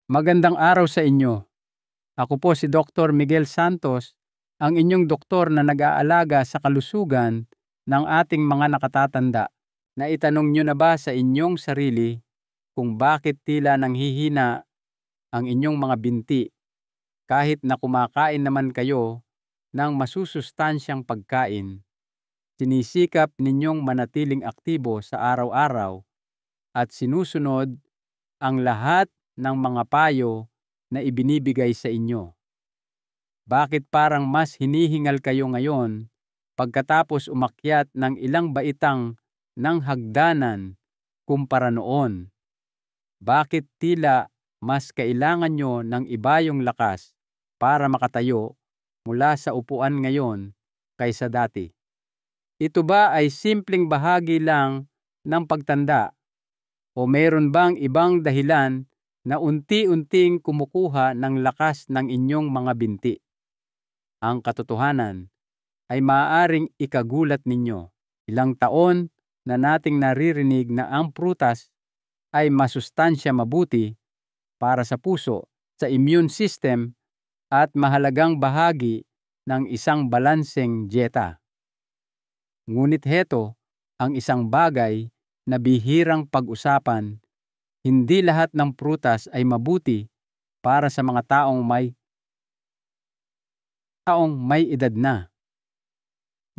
Magandang araw sa inyo. Ako po si Dr. Miguel Santos, ang inyong doktor na nag-aalaga sa kalusugan ng ating mga nakatatanda. Naitanong nyo na ba sa inyong sarili kung bakit tila nanghihina ang inyong mga binti kahit na kumakain naman kayo ng masusustansyang pagkain? Sinisikap ninyong manatiling aktibo sa araw-araw at sinusunod ang lahat ng mga payo na ibinibigay sa inyo. Bakit parang mas hinihingal kayo ngayon pagkatapos umakyat ng ilang baitang ng hagdanan kumpara noon? Bakit tila mas kailangan nyo ng ibayong lakas para makatayo mula sa upuan ngayon kaysa dati? Ito ba ay simpleng bahagi lang ng pagtanda o mayroon bang ibang dahilan na unti-unting kumukuha ng lakas ng inyong mga binti? Ang katotohanan ay maaaring ikagulat ninyo. Ilang taon na nating naririnig na ang prutas ay masustansya mabuti para sa puso, sa immune system at mahalagang bahagi ng isang balanseng dieta. Ngunit heto ang isang bagay na bihirang pag-usapan. Hindi lahat ng prutas ay mabuti para sa mga taong may edad na.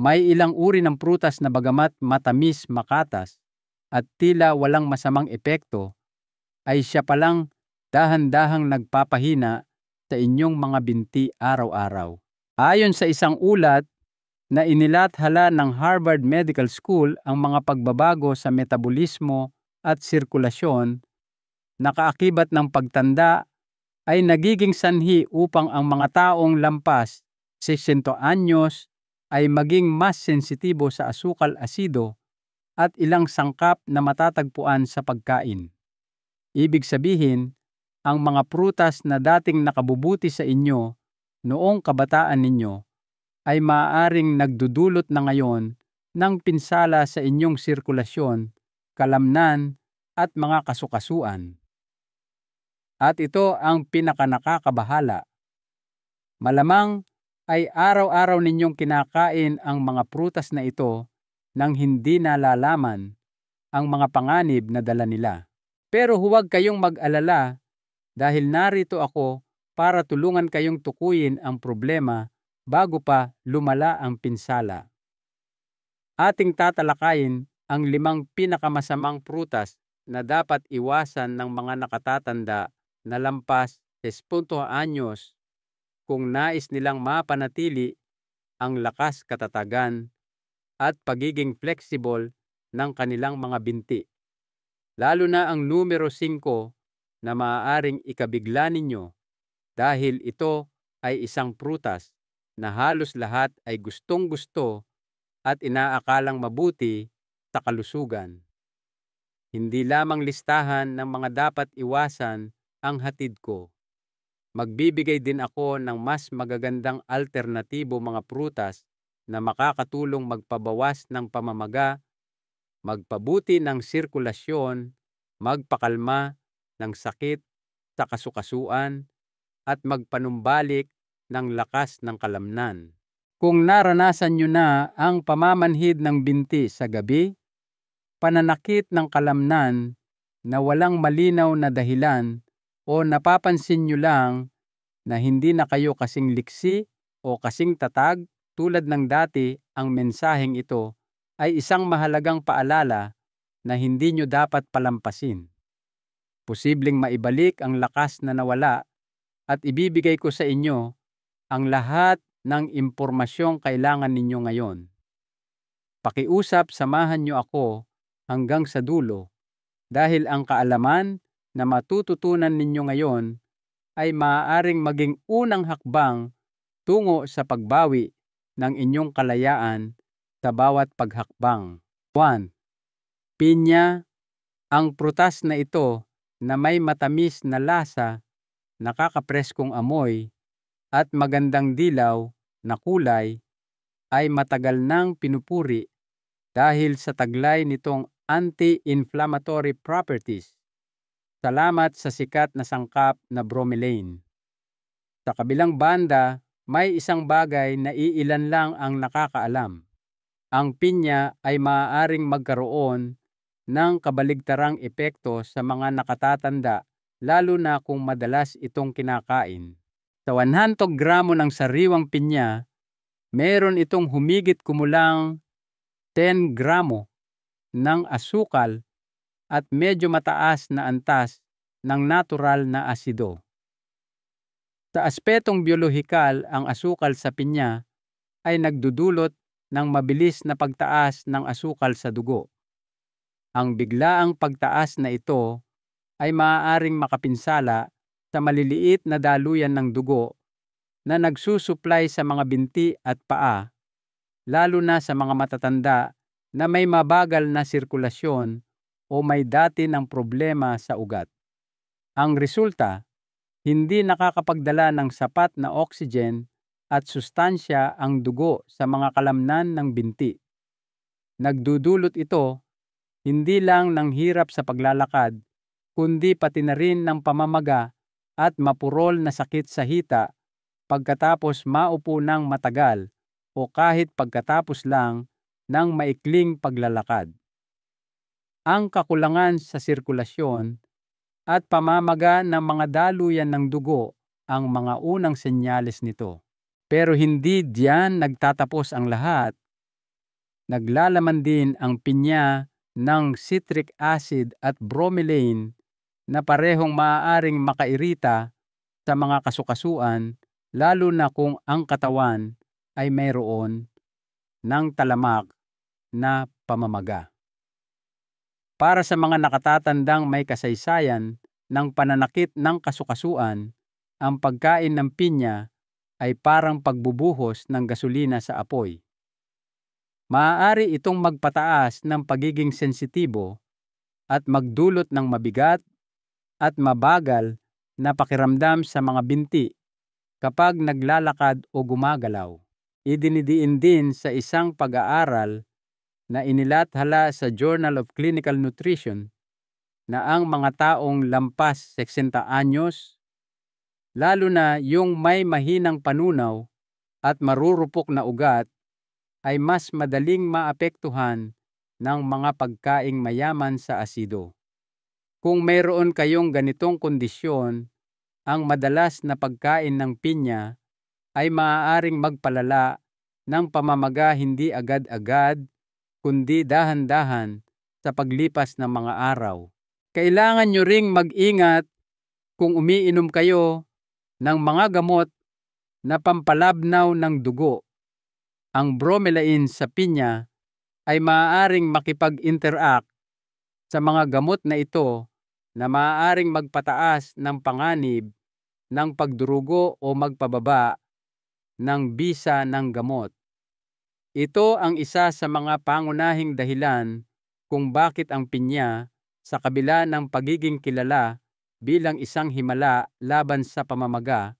May ilang uri ng prutas na bagamat matamis makatas at tila walang masamang epekto, ay siya palang dahan-dahang nagpapahina sa inyong mga binti araw-araw. Ayon sa isang ulat na inilathala ng Harvard Medical School, ang mga pagbabago sa metabolismo at sirkulasyon na kaakibat ng pagtanda ay nagiging sanhi upang ang mga taong lampas 60 anyos ay maging mas sensitibo sa asukal asido at ilang sangkap na matatagpuan sa pagkain. Ibig sabihin, ang mga prutas na dating nakabubuti sa inyo noong kabataan ninyo ay maaaring nagdudulot na ngayon ng pinsala sa inyong sirkulasyon, kalamnan at mga kasukasuan. At ito ang pinakanakakabahala. Malamang ay araw-araw ninyong kinakain ang mga prutas na ito nang hindi nalalaman ang mga panganib na dala nila. Pero huwag kayong mag-alala dahil narito ako para tulungan kayong tukuyin ang problema bago pa lumala ang pinsala. Ating tatalakayin ang 5 pinakamasamang prutas na dapat iwasan ng mga nakatatanda na lampas 60 anyos kung nais nilang mapanatili ang lakas, katatagan at pagiging flexible ng kanilang mga binti. Lalo na ang numero 5 na maaaring ikabigla ninyo dahil ito ay isang prutas na halos lahat ay gustong-gusto at inaakalang mabuti sa kalusugan. Hindi lamang listahan ng mga dapat iwasan ang hatid ko. Magbibigay din ako ng mas magagandang alternatibo, mga prutas na makakatulong magpabawas ng pamamaga, magpabuti ng sirkulasyon, magpakalma ng sakit sa kasukasuan, at magpanumbalik ng lakas ng kalamnan. Kung naranasan nyo na ang pamamanhid ng binti sa gabi, pananakit ng kalamnan na walang malinaw na dahilan, o napapansin nyo lang na hindi na kayo kasing liksi o kasing tatag tulad ng dati, ang mensaheng ito ay isang mahalagang paalala na hindi nyo dapat palampasin. Posibleng maibalik ang lakas na nawala at ibibigay ko sa inyo ang lahat ng impormasyong kailangan ninyo ngayon. Pakiusap, samahan nyo ako hanggang sa dulo dahil ang kaalaman na matututunan ninyo ngayon ay maaaring maging unang hakbang tungo sa pagbawi ng inyong kalayaan sa bawat paghakbang. 1. Pinya. Ang prutas na ito na may matamis na lasa, nakakapreskong amoy, at magandang dilaw na kulay ay matagal nang pinupuri dahil sa taglay nitong anti-inflammatory properties. salamat sa sikat na sangkap na bromelain. Sa kabilang banda, may isang bagay na iilan lang ang nakakaalam. Ang pinya ay maaaring magkaroon ng kabaligtarang epekto sa mga nakatatanda, lalo na kung madalas itong kinakain. Sa 100 gramo ng sariwang pinya, meron itong humigit kumulang 10 gramo ng asukal at medyo mataas na antas ng natural na asido. Sa aspetong biolohikal, ang asukal sa pinya ay nagdudulot ng mabilis na pagtaas ng asukal sa dugo. Ang biglaang pagtaas na ito ay maaaring makapinsala sa maliliit na daluyan ng dugo na nagsusuplay sa mga binti at paa, lalo na sa mga matatanda na may mabagal na sirkulasyon o may dati ng problema sa ugat. Ang resulta, hindi nakakapagdala ng sapat na oxygen at sustansya ang dugo sa mga kalamnan ng binti. Nagdudulot ito hindi lang ng hirap sa paglalakad, kundi pati na rin ng pamamaga at mapurol na sakit sa hita pagkatapos maupo ng matagal o kahit pagkatapos lang ng maikling paglalakad. Ang kakulangan sa sirkulasyon at pamamaga ng mga daluyan ng dugo ang mga unang senyales nito. Pero hindi diyan nagtatapos ang lahat. Naglalaman din ang pinya ng citric acid at bromelain na parehong maaaring makairita sa mga kasukasuan, lalo na kung ang katawan ay mayroon ng talamak na pamamaga. Para sa mga nakatatandang may kasaysayan ng pananakit ng kasukasuan, ang pagkain ng pinya ay parang pagbubuhos ng gasolina sa apoy. Maaari itong magpataas ng pagiging sensitibo at magdulot ng mabigat at mabagal na pakiramdam sa mga binti kapag naglalakad o gumagalaw. Idinidiin din sa isang pag-aaral na inilathala sa Journal of Clinical Nutrition na ang mga taong lampas 60 anyos, lalo na yung may mahinang panunaw at marurupok na ugat, ay mas madaling maapektuhan ng mga pagkaing mayaman sa asido. Kung mayroon kayong ganitong kondisyon, ang madalas na pagkain ng pinya ay maaaring magpalala ng pamamaga hindi agad-agad, kundi dahan-dahan sa paglipas ng mga araw. Kailangan nyo ring mag-ingat kung umiinom kayo ng mga gamot na pampalabnaw ng dugo. Ang bromelain sa pinya ay maaaring makipag-interact sa mga gamot na ito na maaaring magpataas ng panganib ng pagdurugo o magpababa ng bisa ng gamot. Ito ang isa sa mga pangunahing dahilan kung bakit ang pinya, sa kabila ng pagiging kilala bilang isang himala laban sa pamamaga,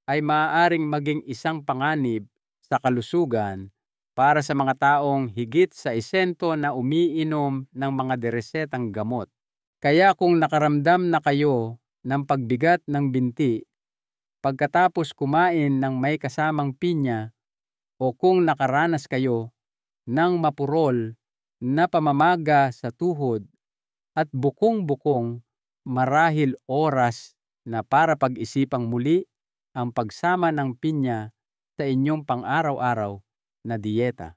ay maaaring maging isang panganib sa kalusugan para sa mga taong higit sa 100 na umiinom ng mga deresetang gamot. Kaya kung nakaramdam na kayo ng pagbigat ng binti pagkatapos kumain ng may kasamang pinya, o kung nakaranas kayo ng mapurol na pamamaga sa tuhod at bukong-bukong, marahil oras na para pag-isipang muli ang pagsama ng pinya sa inyong pang-araw-araw na diyeta.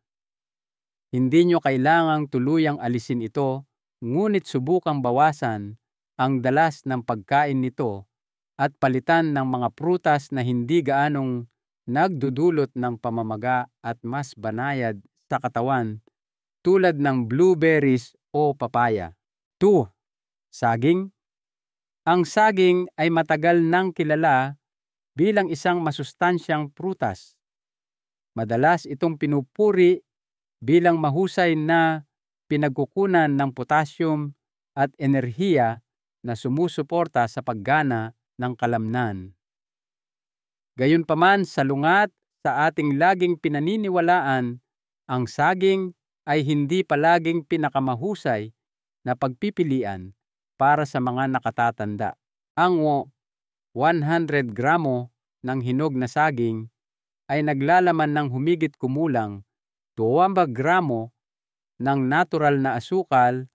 Hindi nyo kailangang tuluyang alisin ito, ngunit subukang bawasan ang dalas ng pagkain nito at palitan ng mga prutas na hindi gaanong nagdudulot ng pamamaga at mas banayad sa katawan, tulad ng blueberries o papaya. 2. Saging. Ang saging ay matagal nang kilala bilang isang masustansyang prutas. Madalas itong pinupuri bilang mahusay na pinagkukunan ng potassium at enerhiya na sumusuporta sa paggana ng kalamnan. Gayunpaman, salungat sa ating laging pinaniniwalaan, ang saging ay hindi palaging pinakamahusay na pagpipilian para sa mga nakatatanda. Ang 100 gramo ng hinog na saging ay naglalaman ng humigit kumulang 2 gramo ng natural na asukal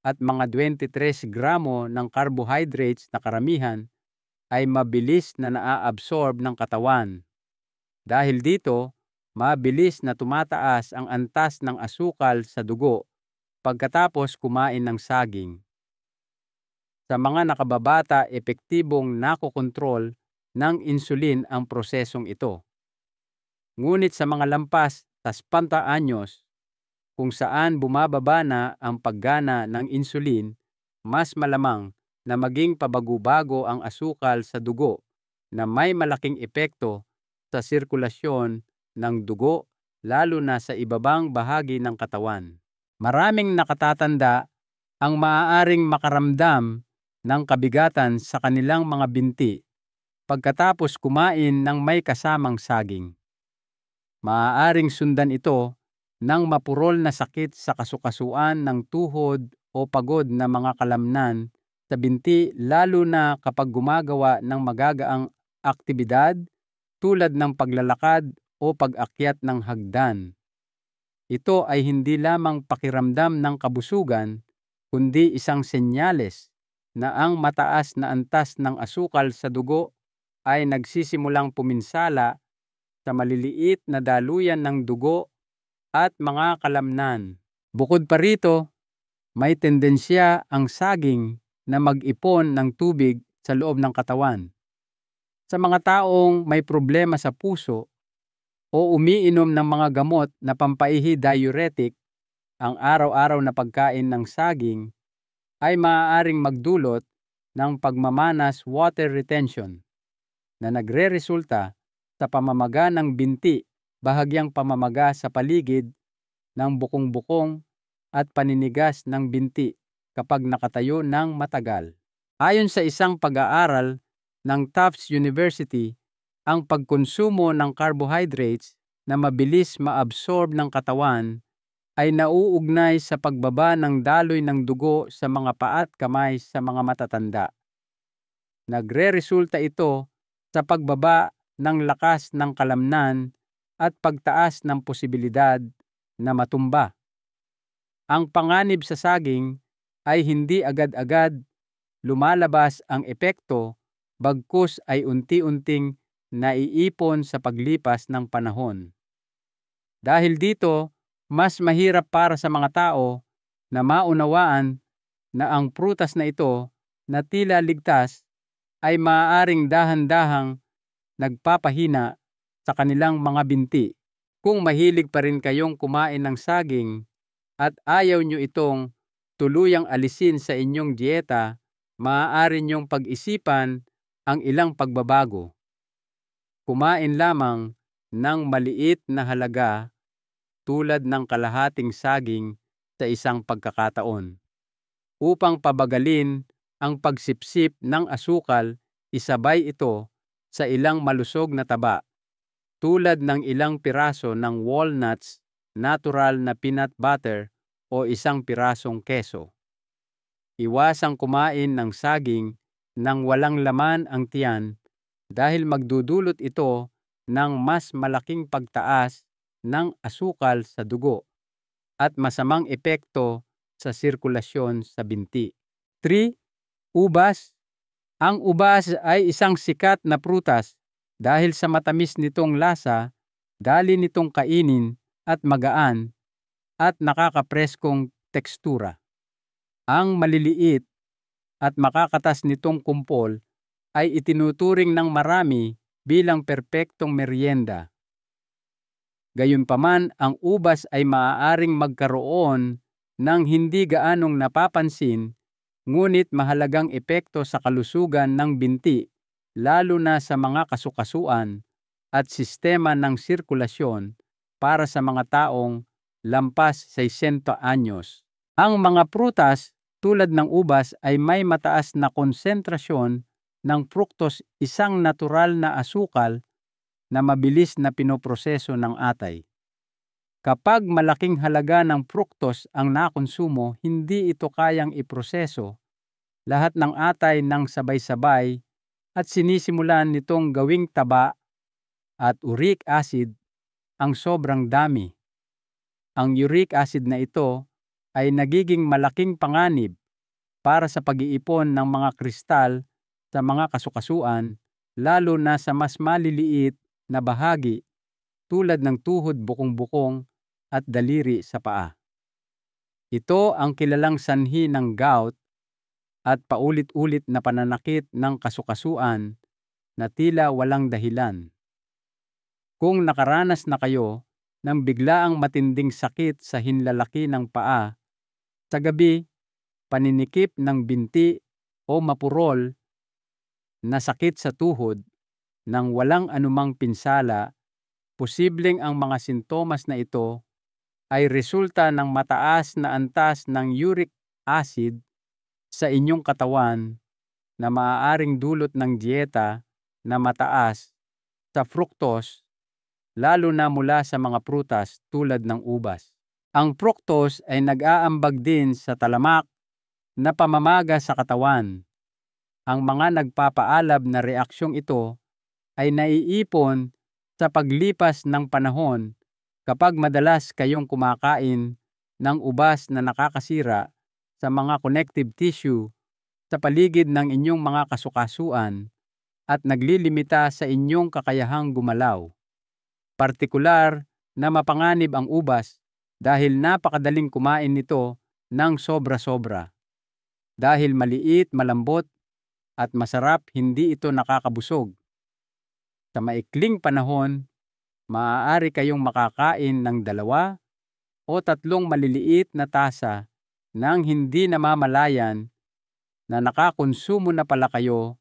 at mga 23 gramo ng carbohydrates na karamihan ay mabilis na naa-absorb ng katawan. Dahil dito, mabilis na tumataas ang antas ng asukal sa dugo pagkatapos kumain ng saging. Sa mga nakababata, epektibong nakokontrol ng insulin ang prosesong ito. Ngunit sa mga lampas sa 50 anyos, kung saan bumababa na ang paggana ng insulin, mas malamang na maging pabago-bago ang asukal sa dugo na may malaking epekto sa sirkulasyon ng dugo lalo na sa ibabang bahagi ng katawan. Maraming nakatatanda ang maaaring makaramdam ng kabigatan sa kanilang mga binti pagkatapos kumain ng may kasamang saging. Maaaring sundan ito ng mapurol na sakit sa kasukasuan ng tuhod o pagod na mga kalamnan sa binti lalo na kapag gumagawa ng magagaang aktibidad tulad ng paglalakad o pag-akyat ng hagdan. Ito ay hindi lamang pakiramdam ng kabusugan, kundi isang senyales na ang mataas na antas ng asukal sa dugo ay nagsisimulang puminsala sa maliliit na daluyan ng dugo at mga kalamnan. Bukod pa rito, may tendensya ang saging na mag-ipon ng tubig sa loob ng katawan. Sa mga taong may problema sa puso o umiinom ng mga gamot na pampaihi diuretic, ang araw-araw na pagkain ng saging ay maaaring magdulot ng pagmamanas water retention na nagreresulta sa pamamaga ng binti, bahagyang pamamaga sa paligid ng bukong-bukong at paninigas ng binti kapag nakatayo ng matagal. Ayon sa isang pag-aaral ng Tufts University, ang pagkonsumo ng carbohydrates na mabilis maabsorb ng katawan ay nauugnay sa pagbaba ng daloy ng dugo sa mga paa at kamay sa mga matatanda. Nagreresulta ito sa pagbaba ng lakas ng kalamnan at pagtaas ng posibilidad na matumba. Ang panganib sa saging ay hindi agad-agad lumalabas ang epekto, bagkus ay unti-unting naiipon sa paglipas ng panahon. Dahil dito, mas mahirap para sa mga tao na maunawaan na ang prutas na ito na tila ligtas ay maaaring dahan-dahang nagpapahina sa kanilang mga binti. Kung mahilig pa rin kayong kumain ng saging at ayaw nyo itong tuluyang alisin sa inyong dieta, maaari nyong pag-isipan ang ilang pagbabago. Kumain lamang ng maliit na halaga tulad ng kalahating saging sa isang pagkakataon. Upang pabagalin ang pagsipsip ng asukal, isabay ito sa ilang malusog na taba, tulad ng ilang piraso ng walnuts, natural na peanut butter o isang pirasong keso. Iwasang kumain ng saging nang walang laman ang tiyan dahil magdudulot ito ng mas malaking pagtaas ng asukal sa dugo at masamang epekto sa sirkulasyon sa binti. 3. Ubas. Ang ubas ay isang sikat na prutas dahil sa matamis nitong lasa, dali nitong kainin at magaan at nakakapreskong tekstura. Ang maliliit at makakatas nitong kumpol ay itinuturing ng marami bilang perpektong merienda. Gayunpaman, ang ubas ay maaaring magkaroon ng hindi gaanong napapansin ngunit mahalagang epekto sa kalusugan ng binti, lalo na sa mga kasukasuan at sistema ng sirkulasyon para sa mga taong lampas 60 anyos. Ang mga prutas tulad ng ubas ay may mataas na konsentrasyon ng fructose, isang natural na asukal na mabilis na pinoproseso ng atay. Kapag malaking halaga ng fructose ang nakonsumo, hindi ito kayang iproseso lahat ng atay ng sabay-sabay at sinisimulan nitong gawing taba at uric acid ang sobrang dami. Ang uric acid na ito ay nagiging malaking panganib para sa pag-iipon ng mga kristal sa mga kasukasuan, lalo na sa mas maliliit na bahagi tulad ng tuhod, bukong-bukong at daliri sa paa. Ito ang kilalang sanhi ng gout at paulit-ulit na pananakit ng kasukasuan na tila walang dahilan. Kung nakaranas na kayo ng biglaang matinding sakit sa hinlalaki ng paa, sa gabi, paninikip ng binti o mapurol na sakit sa tuhod nang walang anumang pinsala, posibleng ang mga sintomas na ito ay resulta ng mataas na antas ng uric acid sa inyong katawan na maaaring dulot ng dieta na mataas sa fructose, lalo na mula sa mga prutas tulad ng ubas. Ang fructose ay nag-aambag din sa talamak na pamamaga sa katawan. Ang mga nagpapaalab na reaksyong ito ay naiipon sa paglipas ng panahon kapag madalas kayong kumakain ng ubas na nakakasira sa mga connective tissue sa paligid ng inyong mga kasukasuan at naglilimita sa inyong kakayahang gumalaw. Partikular na mapanganib ang ubas dahil napakadaling kumain nito ng sobra-sobra. Dahil maliit, malambot at masarap, hindi ito nakakabusog. Sa maikling panahon, maaari kayong makakain ng 2 o 3 maliliit na tasa nang hindi namamalayan na nakakonsumo na pala kayo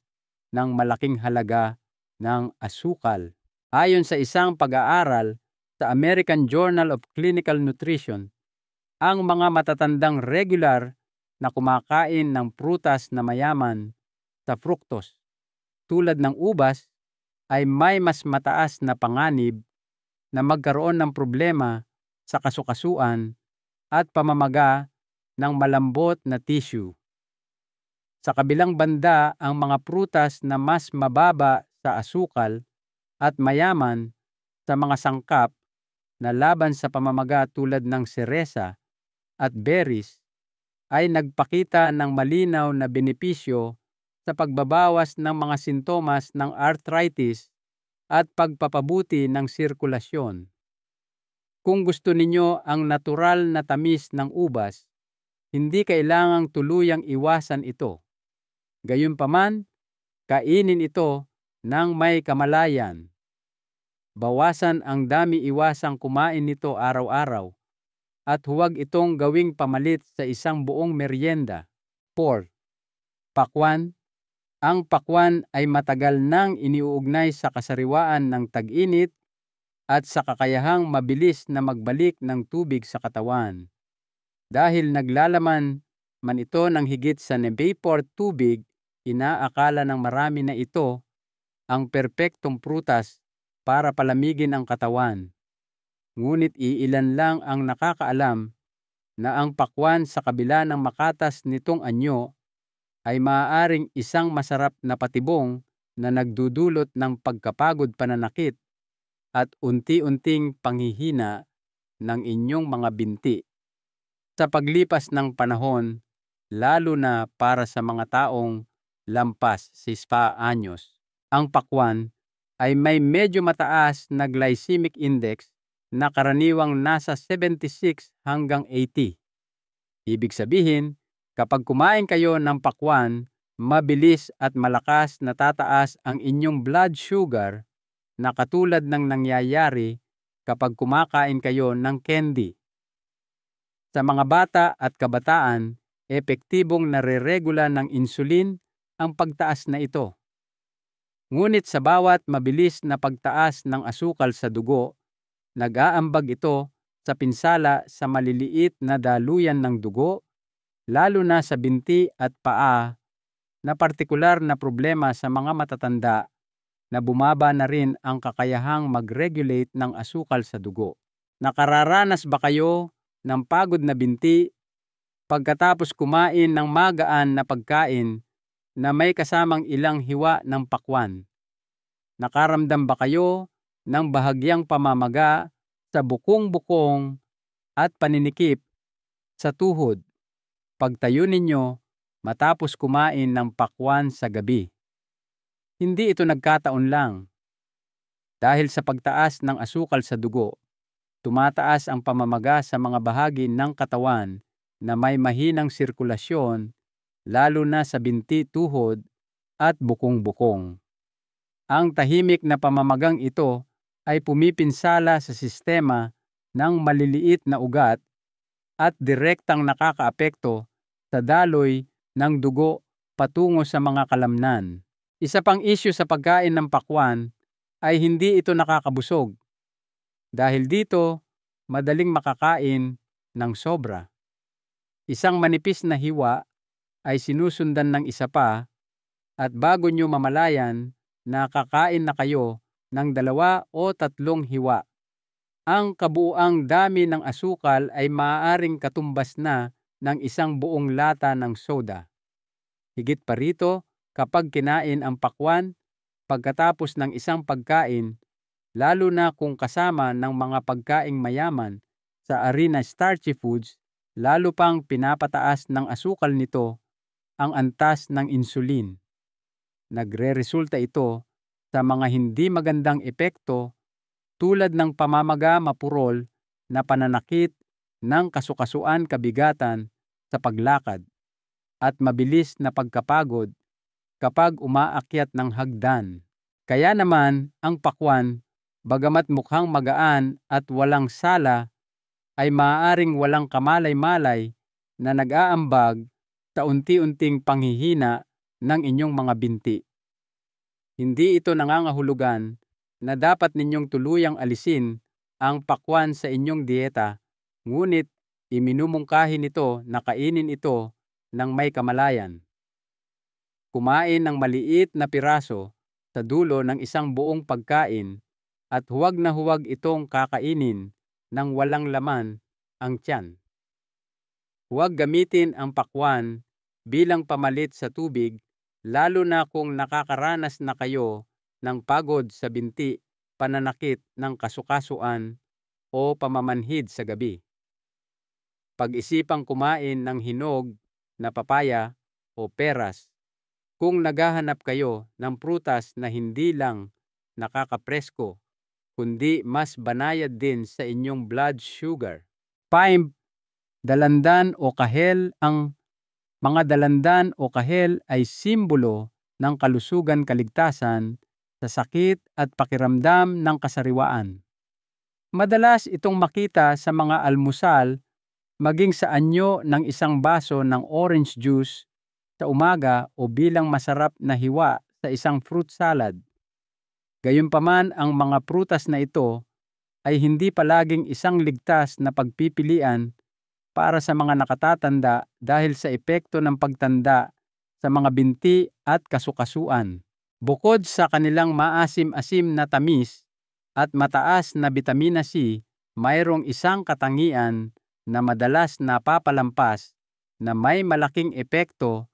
ng malaking halaga ng asukal. Ayon sa isang pag-aaral sa American Journal of Clinical Nutrition, ang mga matatandang regular na kumakain ng prutas na mayaman sa fructose tulad ng ubas ay may mas mataas na panganib na magkaroon ng problema sa kasukasuan at pamamaga ng malambot na tissue. Sa kabilang banda, ang mga prutas na mas mababa sa asukal at mayaman sa mga sangkap na laban sa pamamaga tulad ng seresa at berries ay nagpakita ng malinaw na benepisyo sa pagbabawas ng mga sintomas ng arthritis at pagpapabuti ng sirkulasyon. Kung gusto ninyo ang natural na tamis ng ubas, hindi kailangang tuluyang iwasan ito. Gayunpaman, kainin ito ng may kamalayan. Bawasan ang dami, iwasang kumain nito araw-araw at huwag itong gawing pamalit sa isang buong merienda. 4. Pakwan. Ang pakwan ay matagal nang iniuugnay sa kasariwaan ng tag-init at sa kakayahang mabilis na magbalik ng tubig sa katawan. Dahil naglalaman man ito ng higit sa vapor tubig, inaakala ng marami na ito ang perpektong prutas para palamigin ang katawan. Ngunit iilan lang ang nakakaalam na ang pakwan sa kabila ng makatas nitong anyo ay maaaring isang masarap na patibong na nagdudulot ng pagkapagod, pananakit at unti-unting panghihina ng inyong mga binti. Sa paglipas ng panahon, lalo na para sa mga taong lampas sa 60 anyos, ang pakwan ay may medyo mataas na glycemic index na karaniwang nasa 76 hanggang 80. Ibig sabihin, kapag kumain kayo ng pakwan, mabilis at malakas na tataas ang inyong blood sugar na katulad ng nangyayari kapag kumakain kayo ng candy. Sa mga bata at kabataan, epektibong nare-regula ng insulin ang pagtaas na ito. Ngunit sa bawat mabilis na pagtaas ng asukal sa dugo, nag-aambag ito sa pinsala sa maliliit na daluyan ng dugo, lalo na sa binti at paa, na partikular na problema sa mga matatanda na bumaba na rin ang kakayahang mag-regulate ng asukal sa dugo. Nakararanas ba kayo ng pagod na binti, Pagkatapos kumain ng magaan na pagkain na may kasamang ilang hiwa ng pakwan, nakaramdam ba kayo ng bahagyang pamamaga sa bukong-bukong at paninikip sa tuhod pagtayo ninyo matapos kumain ng pakwan sa gabi? Hindi ito nagkataon lang. Dahil sa pagtaas ng asukal sa dugo, tumataas ang pamamaga sa mga bahagi ng katawan na may mahinang sirkulasyon, lalo na sa binti, tuhod at bukong-bukong. Ang tahimik na pamamagang ito ay pumipinsala sa sistema ng maliliit na ugat at direktang nakakaapekto sa daloy ng dugo patungo sa mga kalamnan. Isa pang isyu sa pagkain ng pakwan ay hindi ito nakakabusog. Dahil dito, madaling makakain ng sobra. Isang manipis na hiwa ay sinusundan ng isa pa at bago nyo mamalayan, nakakain na kayo ng 2 o 3 hiwa. Ang kabuuang dami ng asukal ay maaaring katumbas na ng isang buong lata ng soda. Higit pa rito, kapag kinain ang pakwan pagkatapos ng isang pagkain, lalo na kung kasama ng mga pagkaing mayaman sa harina starchy foods, lalo pang pinapataas ng asukal nito ang antas ng insulin. Nagre-resulta ito sa mga hindi magandang epekto tulad ng pamamaga mapurol na pananakit ng kasukasuan kabigatan sa paglakad at mabilis na pagkapagod kapag umaakyat ng hagdan. Kaya naman ang pakwan, bagamat mukhang magaan at walang sala, ay maaaring walang kamalay-malay na nag-aambag sa unti-unting panghihina ng inyong mga binti. Hindi ito nangangahulugan na dapat ninyong tuluyang alisin ang pakwan sa inyong dieta, ngunit iminumungkahi nito na kainin ito ng may kamalayan. Kumain ng maliit na piraso sa dulo ng isang buong pagkain at huwag na huwag itong kakainin nang walang laman ang tiyan. Huwag gamitin ang pakwan bilang pamalit sa tubig, lalo na kung nakakaranas na kayo ng pagod sa binti, pananakit ng kasukasuan o pamamanhid sa gabi. Pag-isipang kumain ng hinog na papaya o peras kung naghahanap kayo ng prutas na hindi lang nakakapresko, kundi mas banayad din sa inyong blood sugar. 5. Dalandan o kahel. Ang mga dalandan o kahel ay simbolo ng kalusugan, kaligtasan sa sakit at pakiramdam ng kasariwaan. Madalas itong makita sa mga almusal, maging sa anyo ng isang baso ng orange juice sa umaga o bilang masarap na hiwa sa isang fruit salad. Gayunpaman, ang mga prutas na ito ay hindi palaging isang ligtas na pagpipilian para sa mga nakatatanda dahil sa epekto ng pagtanda sa mga binti at kasukasuan. Bukod sa kanilang maasim-asim na tamis at mataas na bitamina C, mayroong isang katangian na madalas napapalampas na may malaking epekto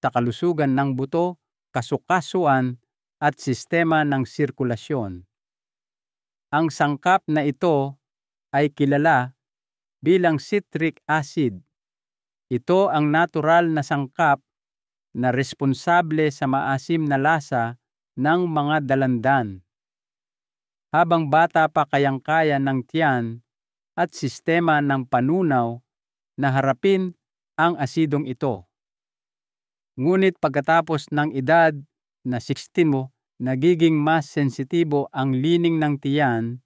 sa kalusugan ng buto, kasukasuan at sistema ng sirkulasyon. Ang sangkap na ito ay kilala bilang citric acid. Ito ang natural na sangkap na responsable sa maasim na lasa ng mga dalandan. Habang bata pa, kayang-kaya ng tiyan at sistema ng panunaw na harapin ang asidong ito. Ngunit pagkatapos ng edad na 16 mo, nagiging mas sensitibo ang lining ng tiyan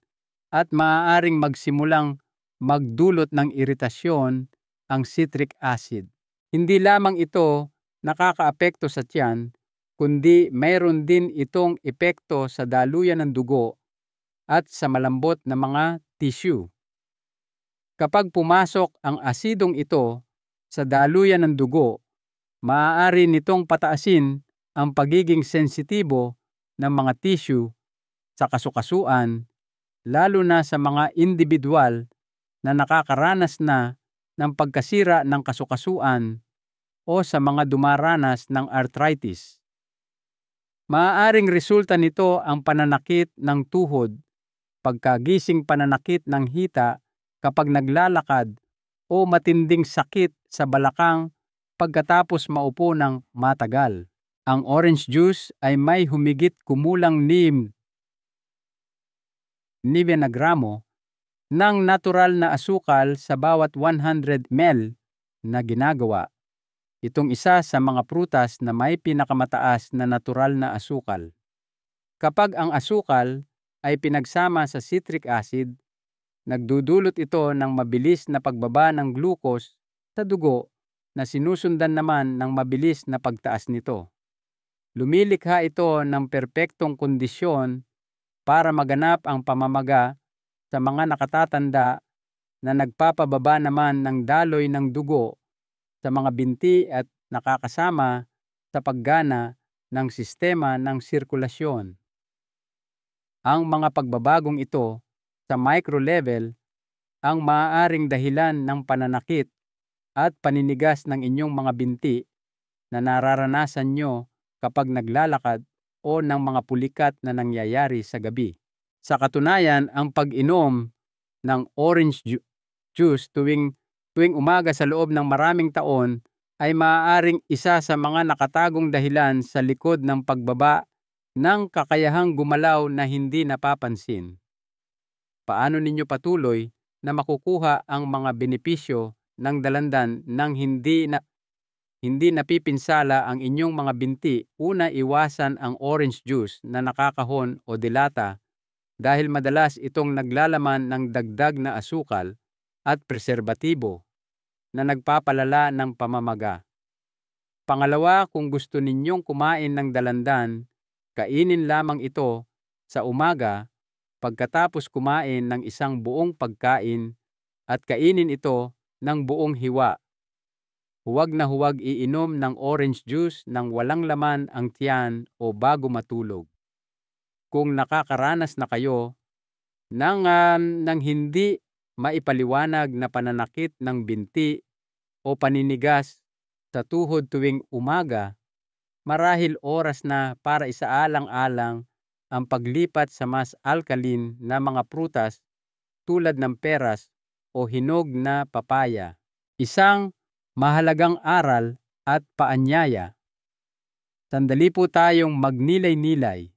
at maaaring magsimulang magdulot ng iritasyon ang citric acid. Hindi lamang ito nakakaapekto sa tiyan, kundi mayroon din itong epekto sa daluyan ng dugo at sa malambot na mga tissue. Kapag pumasok ang asidong ito sa daluyan ng dugo, maaari nitong pataasin ang pagiging sensitibo ng mga tissue sa kasukasuan, lalo na sa mga individual na nakakaranas na ng pagkasira ng kasukasuan o sa mga dumaranas ng arthritis. Maaaring resulta nito ang pananakit ng tuhod, pagkagising pananakit ng hita kapag naglalakad o matinding sakit sa balakang pagkatapos maupo ng matagal. Ang orange juice ay may humigit kumulang 9 na gramo ng natural na asukal sa bawat 100 ml na ginagawa. Itong isa sa mga prutas na may pinakamataas na natural na asukal. Kapag ang asukal ay pinagsama sa citric acid, nagdudulot ito ng mabilis na pagbaba ng glucose sa dugo na sinusundan naman ng mabilis na pagtaas nito. Lumilikha ito ng perpektong kondisyon para maganap ang pamamaga sa mga nakatatanda na nagpapababa naman ng daloy ng dugo sa mga binti at nakakasama sa paggana ng sistema ng sirkulasyon. Ang mga pagbabagong ito sa micro level ang maaaring dahilan ng pananakit at paninigas ng inyong mga binti na nararanasan nyo kapag naglalakad o ng mga pulikat na nangyayari sa gabi. Sa katunayan, ang pag-inom ng orange juice tuwing umaga sa loob ng maraming taon ay maaaring isa sa mga nakatagong dahilan sa likod ng pagbaba ng kakayahang gumalaw na hindi napapansin. Paano ninyo patuloy na makukuha ang mga benepisyo ng dalandan nang hindi napipinsala ang inyong mga binti? Una, iwasan ang orange juice na nakakahon o dilata dahil madalas itong naglalaman ng dagdag na asukal at preserbatibo na nagpapalala ng pamamaga. Pangalawa, kung gusto ninyong kumain ng dalandan, kainin lamang ito sa umaga pagkatapos kumain ng isang buong pagkain at kainin ito ng buong hiwa. Huwag na huwag iinom ng orange juice nang walang laman ang tiyan o bago matulog. Kung nakakaranas na kayo ng hindi maipaliwanag na pananakit ng binti o paninigas sa tuhod tuwing umaga, marahil oras na para isaalang-alang ang paglipat sa mas alkaline na mga prutas tulad ng peras o hinog na papaya. Isang mahalagang aral at paanyaya. Sandali po tayong magnilay-nilay.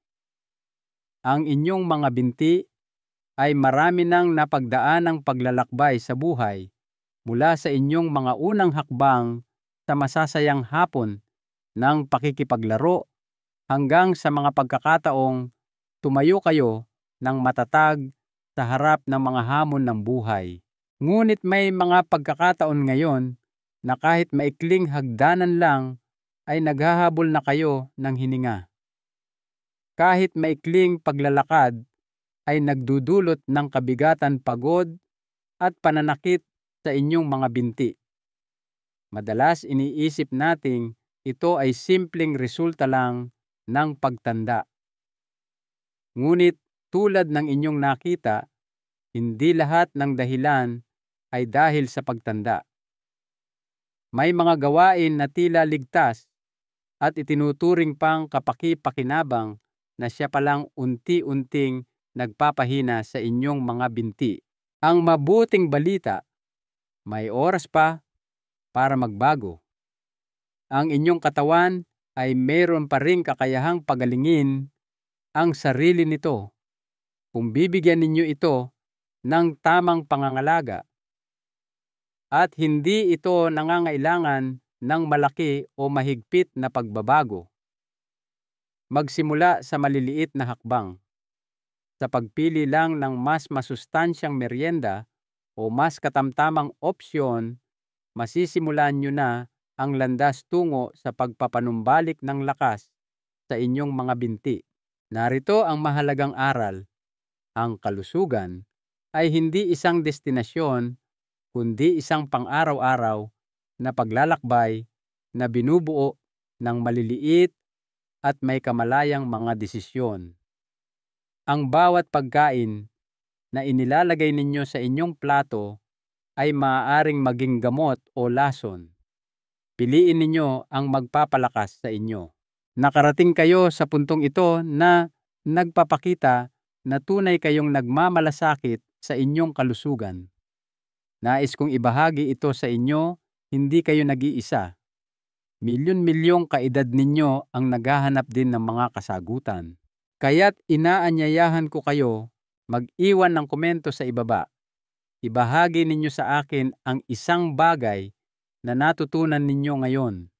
Ang inyong mga binti ay marami nang napagdaanang paglalakbay sa buhay mula sa inyong mga unang hakbang sa masasayang hapon ng pakikipaglaro hanggang sa mga pagkakataong tumayo kayo ng matatag sa harap ng mga hamon ng buhay. Ngunit may mga pagkakataon ngayon na kahit maikling hagdanan lang ay naghahabol na kayo ng hininga. Kahit maikling paglalakad ay nagdudulot ng kabigatan, pagod at pananakit sa inyong mga binti. Madalas iniisip nating ito ay simpleng resulta lang ng pagtanda. Ngunit tulad ng inyong nakita, hindi lahat ng dahilan ay dahil sa pagtanda. May mga gawain na tila ligtas at itinuturing pang kapaki-pakinabang na siya palang unti-unting nagpapahina sa inyong mga binti. Ang mabuting balita, may oras pa para magbago. Ang inyong katawan ay mayroon pa ring kakayahang pagalingin ang sarili nito kung bibigyan ninyo ito ng tamang pangangalaga. At hindi ito nangangailangan ng malaki o mahigpit na pagbabago. Magsimula sa maliliit na hakbang. Sa pagpili lang ng mas masustansyang merienda o mas katamtamang opsyon, masisimulan nyo na ang landas tungo sa pagpapanumbalik ng lakas sa inyong mga binti. Narito ang mahalagang aral. Ang kalusugan ay hindi isang destinasyon, kundi isang pang-araw-araw na paglalakbay na binubuo ng maliliit at may kamalayang mga desisyon. Ang bawat pagkain na inilalagay ninyo sa inyong plato ay maaaring maging gamot o lason. Piliin ninyo ang magpapalakas sa inyo. Nakarating kayo sa puntong ito na nagpapakita na tunay kayong nagmamalasakit sa inyong kalusugan. Nais kong ibahagi ito sa inyo, hindi kayo nag-iisa. Milyon-milyong kaedad ninyo ang naghahanap din ng mga kasagutan. Kaya't inaanyayahan ko kayo, mag-iwan ng komento sa ibaba. Ibahagi ninyo sa akin ang isang bagay na natutunan ninyo ngayon.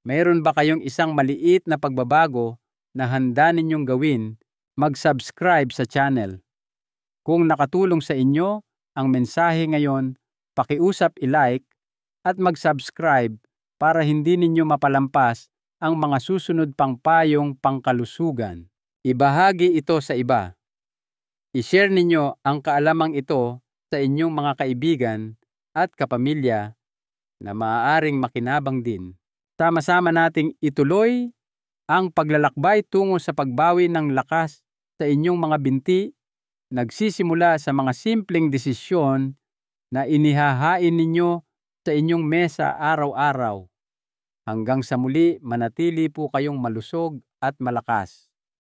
Mayroon ba kayong isang maliit na pagbabago na handa ninyong gawin? Mag-subscribe sa channel. Kung nakatulong sa inyo ang mensahe ngayon, pakiusap i-like at mag-subscribe para hindi ninyo mapalampas ang mga susunod pang payong pangkalusugan. Ibahagi ito sa iba. I-share ninyo ang kaalamang ito sa inyong mga kaibigan at kapamilya na maaaring makinabang din. Sama-sama nating ituloy ang paglalakbay tungo sa pagbawi ng lakas sa inyong mga binti, nagsisimula sa mga simpleng desisyon na inihahain ninyo sa inyong mesa araw-araw. Hanggang sa muli, manatili po kayong malusog at malakas.